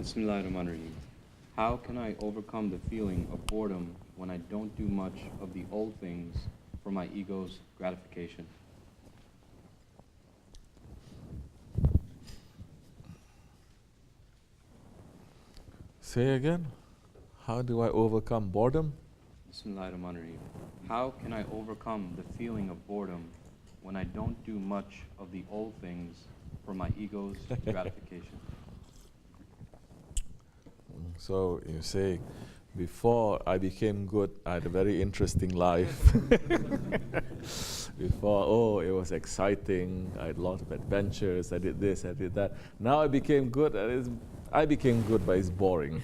Bismillahirrahmanirrahim. How can I overcome the feeling of boredom when I don't do much of the old things for my ego's gratification? Say again. How do I overcome boredom? Bismillahirrahmanirrahim. How can I overcome the feeling of boredom when I don't do much of the old things for my ego's gratification? So you say, before I became good, I had a very interesting life. Before, oh, it was exciting. I had a lot of adventures. I did this, I did that. Now I became good. I became good, but it's boring.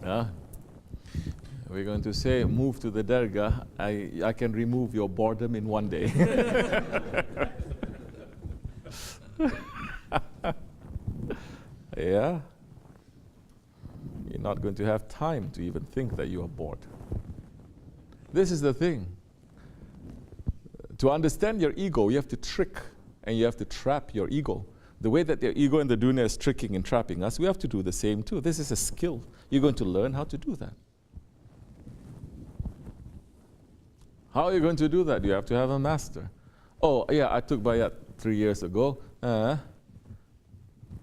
We're going to say, move to the Dergah. I can remove your boredom in one day. Yeah? You're not going to have time to even think that you are bored. This is the thing. To understand your ego, you have to trick and you have to trap your ego. The way that your ego and the dunya is tricking and trapping us, we have to do the same too. This is a skill. You're going to learn how to do that. How are you going to do that? You have to have a master. Oh, yeah, I took bayat 3 years ago.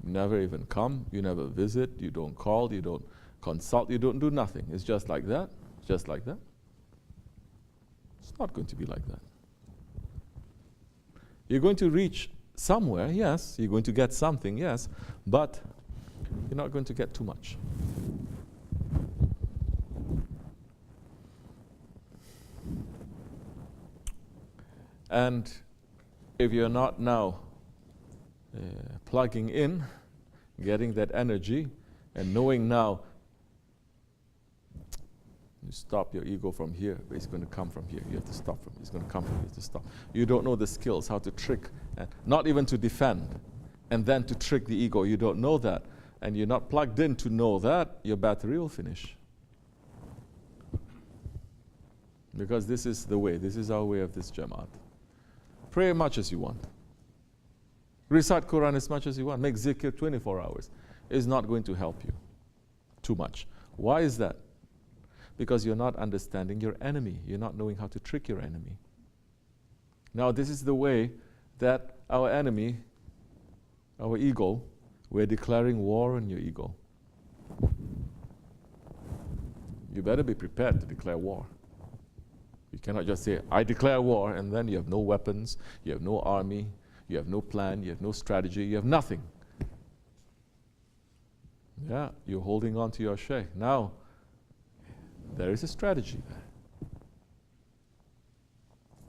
Never even come, you never visit, you don't call, you don't consult, you don't do nothing. It's just like that, just like that. It's not going to be like that. You're going to reach somewhere, yes. You're going to get something, yes. But you're not going to get too much. And if you're not now plugging in, getting that energy, and knowing now, you stop your ego from here, but it's going to come from here. You have to stop from here. It's going to come from here. You have to stop. You don't know the skills, how to trick, and not even to defend, and then to trick the ego. You don't know that, and you're not plugged in to know that, your battery will finish. Because this is the way. This is our way of this Jamaat. Pray as much as you want. Recite Quran as much as you want. Make zikr 24 hours. It's not going to help you too much. Why is that? Because you're not understanding your enemy. You're not knowing how to trick your enemy. Now this is the way that our enemy, our ego, we're declaring war on your ego. You better be prepared to declare war. You cannot just say, I declare war, and then you have no weapons, you have no army, you have no plan, you have no strategy, you have nothing. Yeah, you're holding on to your Shaykh. Now, there is a strategy there.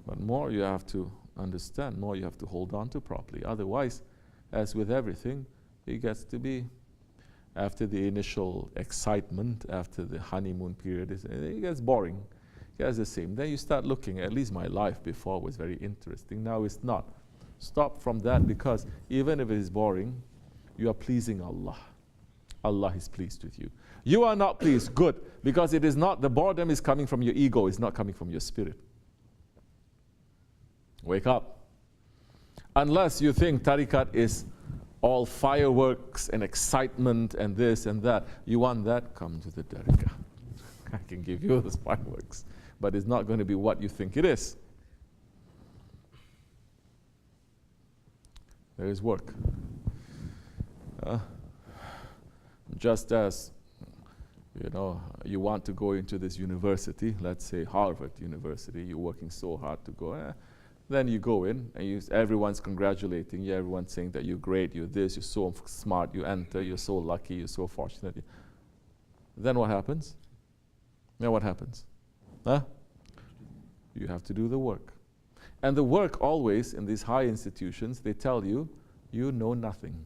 But more you have to understand, more you have to hold on to properly. Otherwise, as with everything, it gets to be, after the initial excitement, after the honeymoon period, it gets boring. It gets the same. Then you start looking, at least my life before was very interesting. Now it's not. Stop from that, because even if it is boring, you are pleasing Allah. Allah is pleased with you. You are not pleased, good, because it is not, the boredom is coming from your ego, it's not coming from your spirit. Wake up. Unless you think tariqat is all fireworks and excitement and this and that, you want that, come to the Dergah. I can give you those fireworks, but it's not going to be what you think it is. There is work. Just as, you know, you want to go into this university, let's say Harvard University, you're working so hard to go, then you go in and everyone's congratulating you, everyone's saying that you're great, you're this, you're so smart, you enter, you're so lucky, you're so fortunate. Then what happens? Then what happens? You have to do the work. And the work always, in these high institutions, they tell you, you know nothing.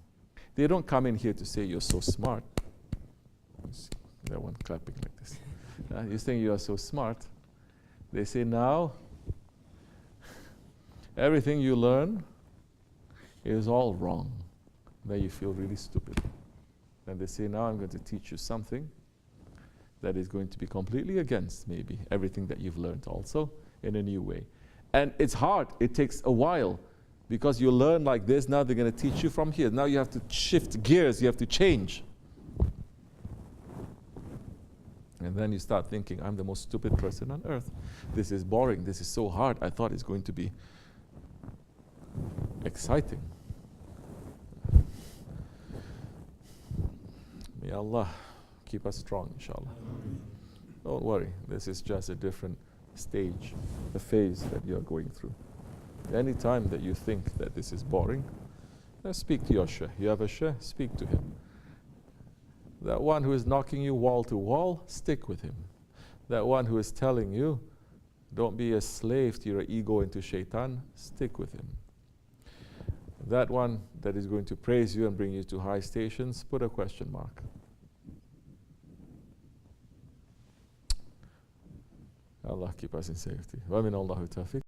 They don't come in here to say you're so smart. That one clapping like this. You're saying you are so smart. They say now, everything you learn is all wrong. Then you feel really stupid. Then they say, now I'm going to teach you something that is going to be completely against maybe everything that you've learned also in a new way. And it's hard, it takes a while, because you learn like this, now they're going to teach you from here. Now you have to shift gears, you have to change. And then you start thinking, I'm the most stupid person on earth. This is boring. This is so hard. I thought it's going to be exciting. May Allah keep us strong, inshallah. Don't worry. This is just a different stage, a phase that you're going through. Any time that you think that this is boring, speak to your Shaykh. You have a Shaykh, speak to him. That one who is knocking you wall to wall, stick with him. That one who is telling you, don't be a slave to your ego and to shaitan, stick with him. That one that is going to praise you and bring you to high stations, put a question mark. Allah keep us in safety. Wa min Allahu tawfiq.